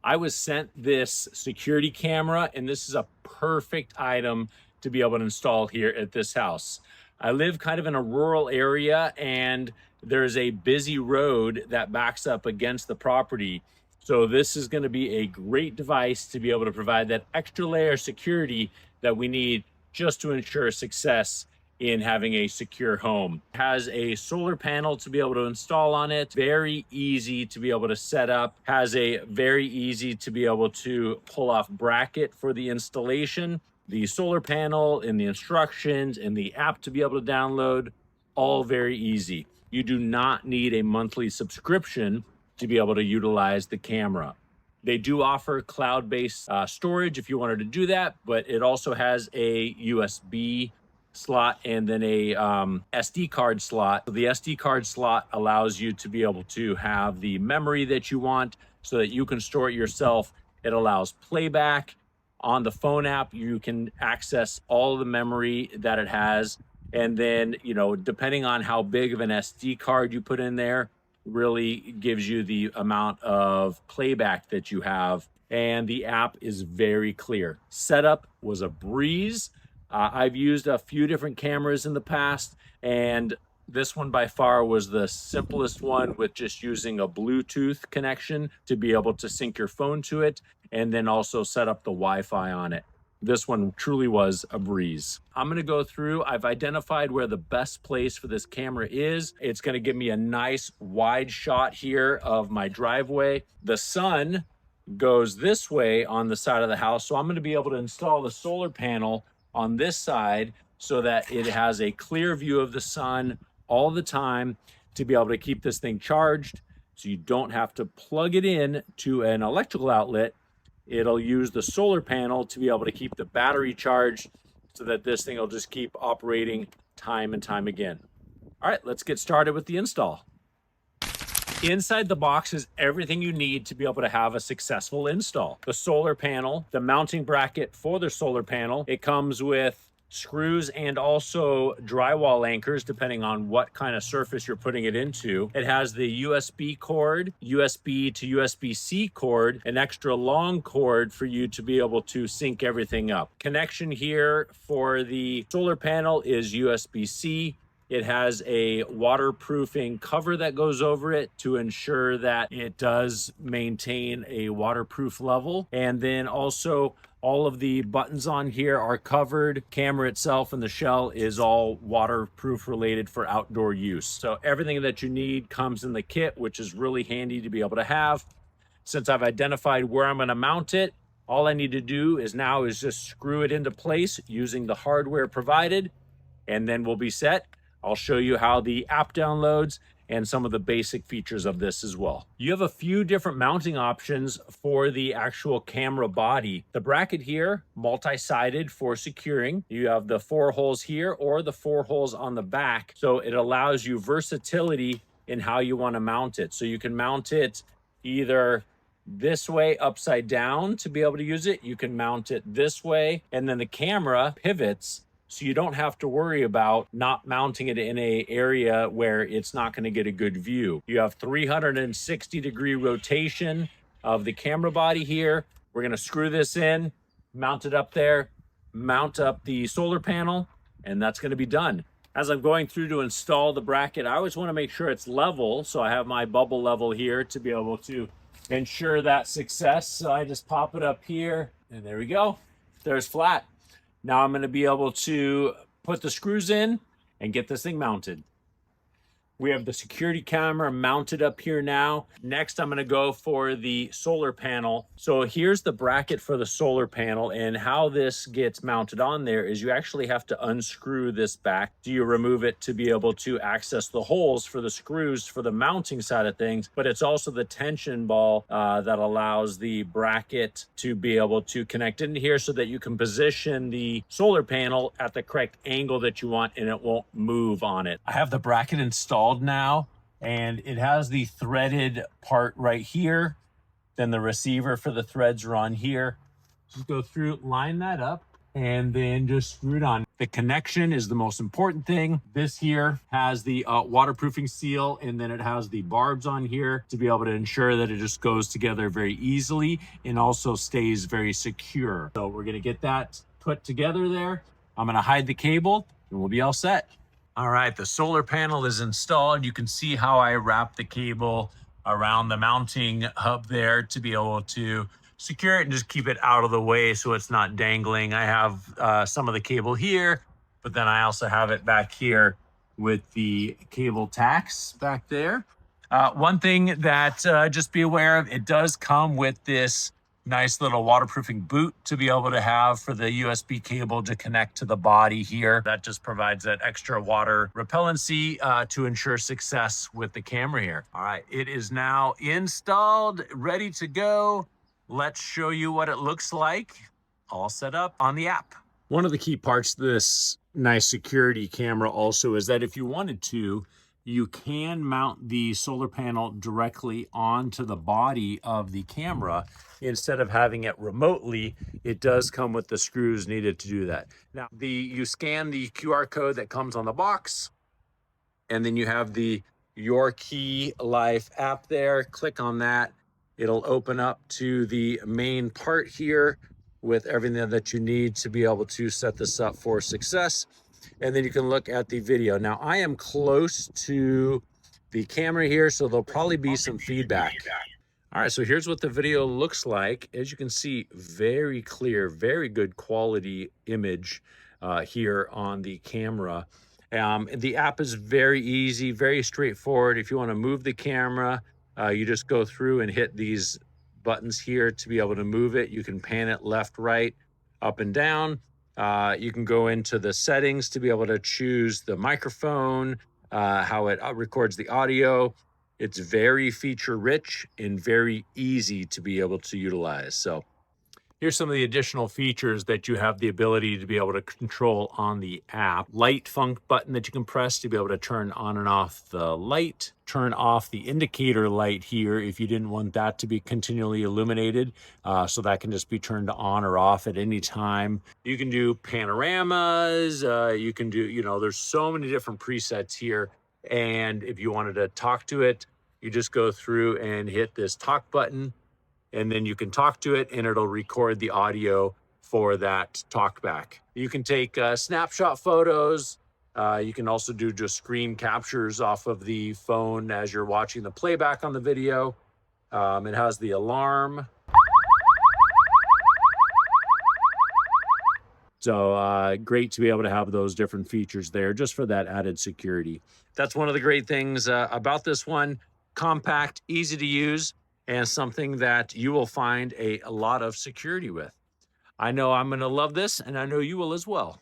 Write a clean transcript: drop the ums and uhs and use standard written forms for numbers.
I was sent this security camera, and this is a perfect item to be able to install here at this house. I live kind of in a rural area, and there's a busy road that backs up against the property. So this is going to be a great device to be able to provide that extra layer of security that we need just to ensure success in having a secure home. It has a solar panel to be able to install on it, very easy to be able to set up, has a very easy to be able to pull off bracket for the installation, the solar panel and the instructions and the app to be able to download, all very easy. You do not need a monthly subscription to be able to utilize the camera. They do offer cloud-based storage if you wanted to do that, but it also has a USB slot and then a SD card slot. So the SD card slot allows you to be able to have the memory that you want so that you can store it yourself. It allows playback. On the phone app, you can access all the memory that it has. And then, depending on how big of an SD card you put in there, really gives you the amount of playback that you have. And the app is very clear. Setup was a breeze. I've used a few different cameras in the past, and this one by far was the simplest one, with just using a Bluetooth connection to be able to sync your phone to it and then also set up the Wi-Fi on it. This one truly was a breeze. I'm gonna go through, I've identified where the best place for this camera is. It's gonna give me a nice wide shot here of my driveway. The sun goes this way on the side of the house, so I'm gonna be able to install the solar panel on this side so that it has a clear view of the sun all the time to be able to keep this thing charged, so you don't have to plug it in to an electrical outlet. It'll use the solar panel to be able to keep the battery charged so that this thing will just keep operating time and time again. All right, let's get started with the install. Inside the box is everything you need to be able to have a successful install. The solar panel, the mounting bracket for the solar panel. It comes with screws and also drywall anchors, depending on what kind of surface you're putting it into. It has the USB cord, USB to USB-C cord, an extra long cord for you to be able to sync everything up. Connection here for the solar panel is USB-C. It has a waterproofing cover that goes over it to ensure that it does maintain a waterproof level. And then also all of the buttons on here are covered. Camera itself and the shell is all waterproof related for outdoor use. So everything that you need comes in the kit, which is really handy to be able to have. Since I've identified where I'm going to mount it, all I need to do is just screw it into place using the hardware provided, and then we'll be set. I'll show you how the app downloads and some of the basic features of this as well. You have a few different mounting options for the actual camera body. The bracket here, multi-sided for securing. You have the 4 holes here or the 4 holes on the back. So it allows you versatility in how you want to mount it. So you can mount it either this way upside down to be able to use it. You can mount it this way, and then the camera pivots, so you don't have to worry about not mounting it in an area where it's not going to get a good view. You have 360-degree rotation of the camera body here. We're going to screw this in, mount it up there, mount up the solar panel, and that's going to be done. As I'm going through to install the bracket, I always want to make sure it's level. So I have my bubble level here to be able to ensure that success. So I just pop it up here, and there we go. There's flat. Now I'm going to be able to put the screws in and get this thing mounted. We have the security camera mounted up here now. Next, I'm going to go for the solar panel. So here's the bracket for the solar panel, and how this gets mounted on there is you actually have to unscrew this back. You remove it to be able to access the holes for the screws for the mounting side of things, but it's also the tension ball that allows the bracket to be able to connect in here so that you can position the solar panel at the correct angle that you want and it won't move on it. I have the bracket installed now, and it has the threaded part right here. Then the receiver for the threads are on here. Just go through, line that up, and then just screw it on. The connection is the most important thing. This here has the waterproofing seal, and then it has the barbs on here to be able to ensure that it just goes together very easily and also stays very secure. So we're gonna get that put together there. I'm gonna hide the cable and we'll be all set. All right, the solar panel is installed. You can see how I wrap the cable around the mounting hub there to be able to secure it and just keep it out of the way so it's not dangling. I have some of the cable here, but then I also have it back here with the cable tacks back there. One thing that just be aware of, it does come with this nice little waterproofing boot to be able to have for the USB cable to connect to the body here. That just provides that extra water repellency to ensure success with the camera here. All right, it is now installed, ready to go. Let's show you what it looks like, all set up on the app. One of the key parts of this nice security camera also is that if you wanted to, you can mount the solar panel directly onto the body of the camera. Instead of having it remotely, it does come with the screws needed to do that. Now, you scan the QR code that comes on the box, and then you have the Youkey Life app there. Click on that. It'll open up to the main part here with everything that you need to be able to set this up for success. And then you can look at the video. Now, I am close to the camera here, so there'll probably be some feedback. All right, so here's what the video looks like. As you can see, very clear, very good quality image here on the camera. The app is very easy, very straightforward. If you want to move the camera, you just go through and hit these buttons here to be able to move it. You can pan it left, right, up and down. You can go into the settings to be able to choose the microphone, how it records the audio. It's very feature rich and very easy to be able to utilize. So here's some of the additional features that you have the ability to be able to control on the app. Light func button that you can press to be able to turn on and off the light. Turn off the indicator light here if you didn't want that to be continually illuminated. So that can just be turned on or off at any time. You can do panoramas. You can do, there's so many different presets here. And if you wanted to talk to it, you just go through and hit this talk button, and then you can talk to it and it'll record the audio for that talk back. You can take snapshot photos. You can also do just screen captures off of the phone as you're watching the playback on the video. It has the alarm. So great to be able to have those different features there just for that added security. That's one of the great things about this one. Compact, easy to use, and something that you will find a lot of security with. I know I'm going to love this, and I know you will as well.